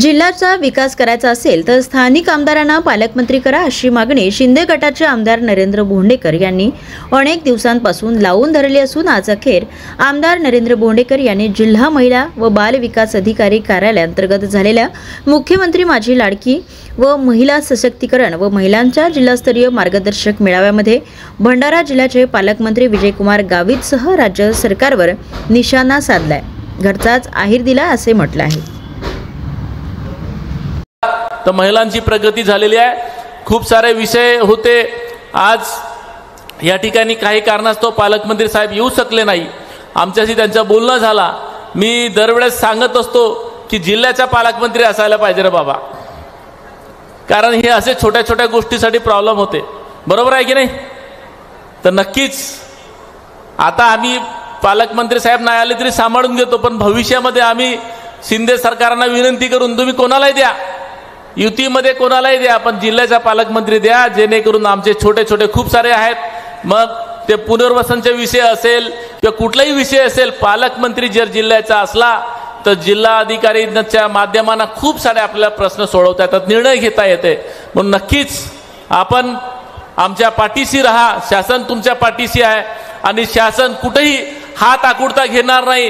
जिल्ह्याचा विकास करायचा असेल तर स्थानिक आमदारांना पालकमंत्री करा अशी मागणी शिंदे गटाचे आमदार नरेंद्र भोंडेकर यांनी अनेक दिवसांपासून लावून धरली असून आज अखेर आमदार नरेंद्र भोंडेकर यांनी जिल्हा महिला व बाल विकास अधिकारी कार्यालयाअंतर्गत झालेल्या मुख्यमंत्री माझी लाडकी व महिला सशक्तीकरण व महिलांच्या जिल्हास्तरीय मार्गदर्शक मेळाव्यामध्ये भंडारा जिल्ह्याचे पालकमंत्री विजयकुमार गावितसह राज्य सरकारवर निशाणा साधलाय, घरचाच आहेर दिला असे म्हटले आहे। तर महिलांची प्रगती झालेली आहे, खूप सारे विषय होते। आज या ठिकाणी काही कारणास्तव पालकमंत्री साहेब येऊ शकले नाही, आमच्याशी त्यांचं बोलणं झाला। मी दरवेळेस सांगत असतो की जिल्ह्याचा पालकमंत्री असायला पाहिजे रे बाबा, कारण हे असे छोट्या छोट्या गोष्टीसाठी प्रॉब्लेम होते, बरोबर आहे की नाही। तर नक्कीच आता आम्ही पालकमंत्री साहेब नाही आले तरी सांभाळून घेतो, पण भविष्यामध्ये आम्ही शिंदे सरकारना विनंती करून तुम्ही कोणालाही द्या, युतीमध्ये कोणालाही द्या, पण जिल्ह्याचा पालकमंत्री द्या, जेणेकरून आमचे छोटे छोटे खूप सारे आहेत, मग ते पुनर्वसनचे विषय असेल किंवा कुठलाही विषय असेल, पालकमंत्री जर जिल्ह्याचा असला तर जिल्हा अधिकाऱ्यांच्या माध्यमाने खूप सारे आपल्याला प्रश्न सोडवता येतात, निर्णय घेता येते। म्हणून नक्कीच आपण आमच्या पाठीशी राहा, शासन तुमच्या पाठीशी आहे आणि शासन कुठेही हात आखुडता घेणार नाही।